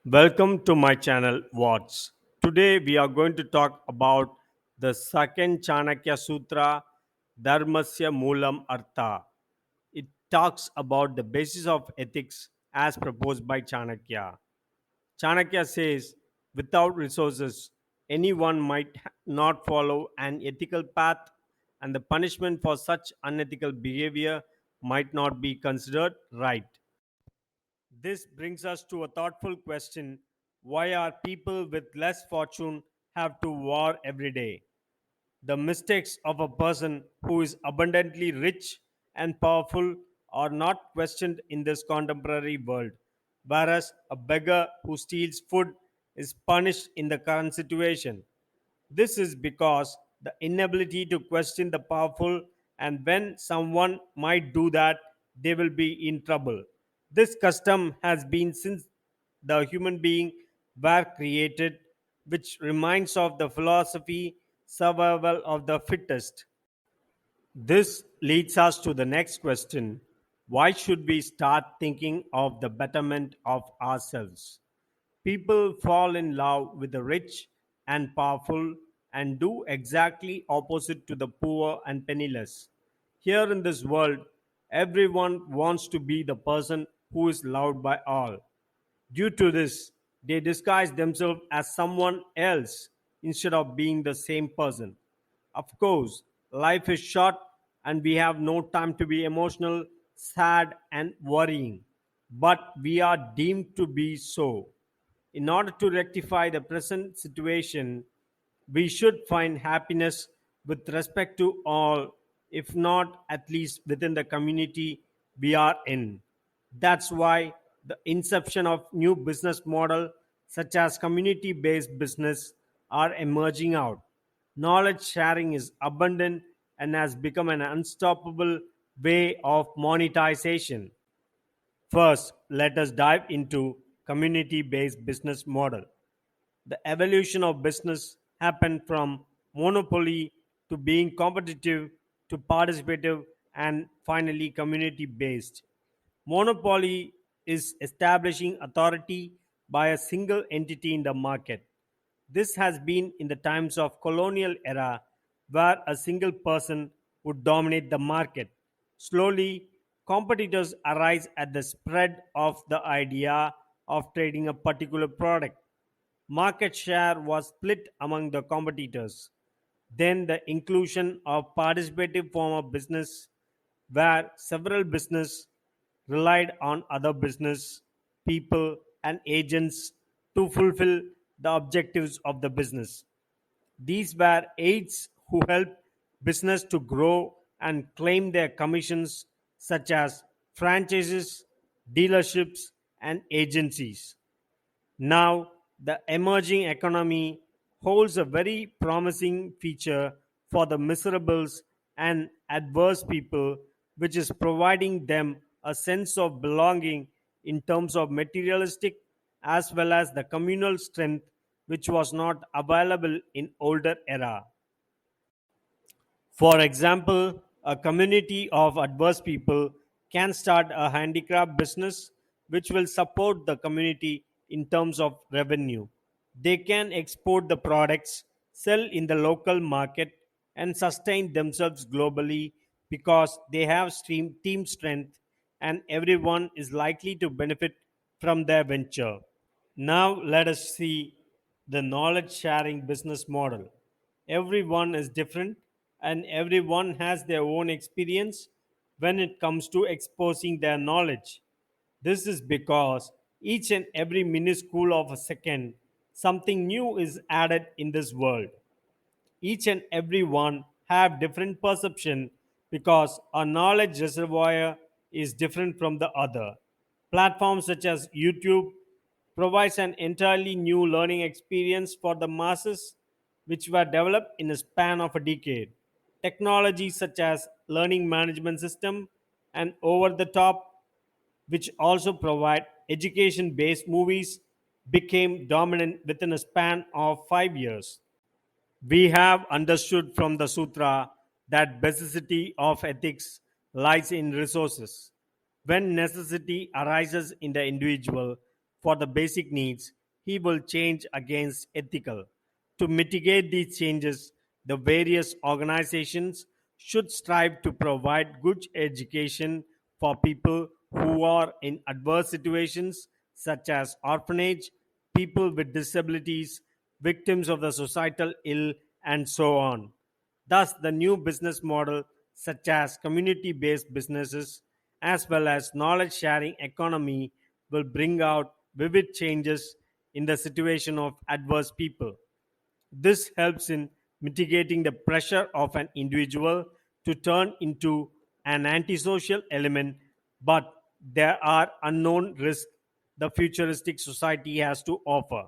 Welcome to my channel Watts. Today we are going to talk about the second Chanakya Sutra, Dharmasya Mulam Artha. It talks about the basis of ethics as proposed by Chanakya. Chanakya says, without resources, anyone might not follow an ethical path, and the punishment for such unethical behavior might not be considered right. This brings us to a thoughtful question: why are people with less fortune have to war every day? The mistakes of a person who is abundantly rich and powerful are not questioned in this contemporary world, whereas a beggar who steals food is punished in the current situation. This is because the inability to question the powerful, and when someone might do that, they will be in trouble. This custom has been since the human being were created, which reminds of the philosophy survival of the fittest. This leads us to the next question: why should we start thinking of the betterment of ourselves? People fall in love with the rich and powerful and do exactly opposite to the poor and penniless. Here in this world, everyone wants to be the person who is loved by all. Due to this, they disguise themselves as someone else instead of being the same person. Of course, life is short and we have no time to be emotional, sad, and worrying. But we are deemed to be so. In order to rectify the present situation, we should find happiness with respect to all, if not at least within the community we are in. That's why the inception of new business model such as community based business are emerging out. Knowledge sharing is abundant and has become an unstoppable way of monetization. First, let us dive into community-based business model. The evolution of business happened from monopoly to being competitive to participative and finally community based. Monopoly is establishing authority by a single entity in the market. This has been in the times of colonial era where a single person would dominate the market. Slowly, competitors arise at the spread of the idea of trading a particular product. Market share was split among the competitors. Then the inclusion of participative form of business where several business relied on other business people and agents to fulfill the objectives of the business. These were aides who helped business to grow and claim their commissions, such as franchises, dealerships, and agencies. Now, the emerging economy holds a very promising feature for the miserables and adverse people, which is providing them a sense of belonging in terms of materialistic as well as the communal strength which was not available in older era. For example, a community of adverse people can start a handicraft business which will support the community in terms of revenue. They can export the products, sell in the local market, and sustain themselves globally because they have team strength and everyone is likely to benefit from their venture. Now, let us see the knowledge sharing business model. Everyone is different and everyone has their own experience when it comes to exposing their knowledge. This is because each and every minuscule of a second, something new is added in this world. Each and every one have different perception because our knowledge reservoir is different from the other. Platforms such as YouTube provides an entirely new learning experience for the masses which were developed in a span of a decade. Technologies such as learning management system and over the top, which also provide education based movies, became dominant within a span of 5 years. We have understood from the Sutra that basicity of ethics lies in resources. When necessity arises in the individual, for the basic needs, he will change against ethical. To mitigate these changes, the various organizations should strive to provide good education for people who are in adverse situations, such as orphanage, people with disabilities, victims of the societal ill, and so on. Thus, the new business model, such as community based businesses as well as knowledge sharing economy, will bring out vivid changes in the situation of adverse people. This helps in mitigating the pressure of an individual to turn into an antisocial element, but there are unknown risks the futuristic society has to offer.